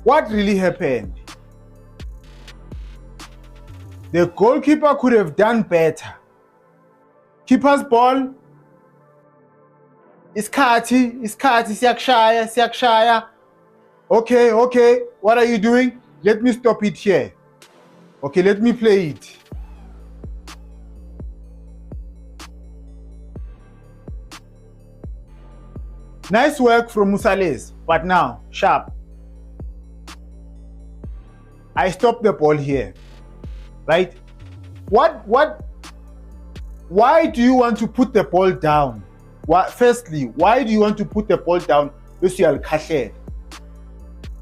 What really happened? The goalkeeper could have done better. Keeper's ball. Iskati, siakshaya. Okay, what are you doing? Let me stop it here. Okay, let me play it. Nice work from Musales, but now, sharp. I stop the ball here, right? Why do you want to put the ball down? Firstly, why do you want to put the ball down?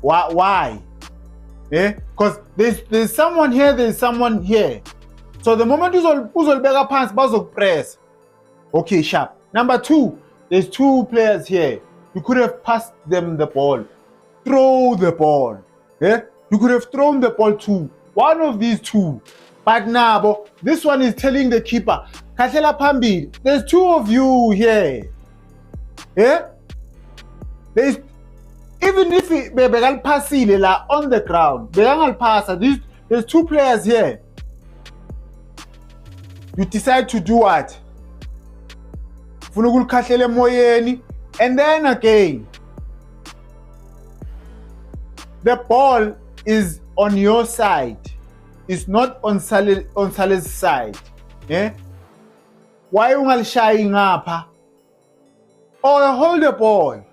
Why? Yeah? Because there's someone here, there's someone here. So the moment uzolbeka phansi bazokupress. Okay, sharp. Number 2, there's 2 players here. You could have passed them the ball. Throw the ball. Yeah? You could have thrown the ball to one of these 2. But now, this one is telling the keeper, Khahlela phambili, there's 2 of you here. Yeah? Even if bekalipasile la on the ground, bekangalipasa, there's 2 players here. You decide to do what? Ufuna ukulikhahlela emoyeni, and then again, the ball is on your side. It's not on Saleh's side. Yeah? Why ungalishayi ngapha? Or hold the ball.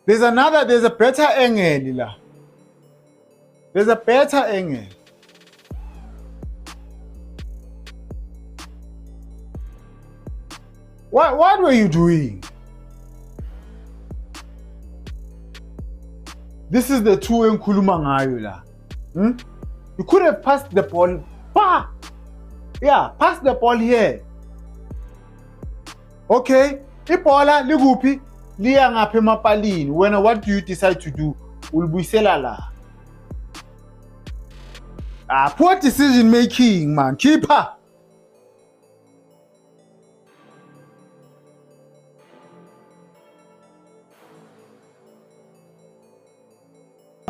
There's a better angle la. There's a better angle. What were you doing? This is the 2 enkhuluma ngayo la. You could have passed the ball. Yeah, pass the ball here. Okay, ibhola likuphi? Liya ngapha emapalini. What do you decide to do? Ulibuyisela la. Poor decision making, man. Keeper.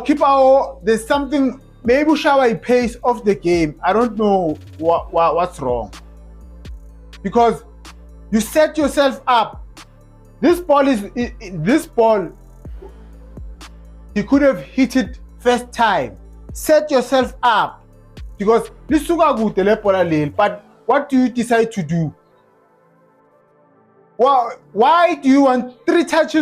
Keeper, there's something. Maybe Ushawa pace off the game. I don't know what's wrong. Because you set yourself up. This ball, you could have hit it first time. Set yourself up. Because lisuka kude le bhola leli, but what do you decide to do? Why do you want 3 touches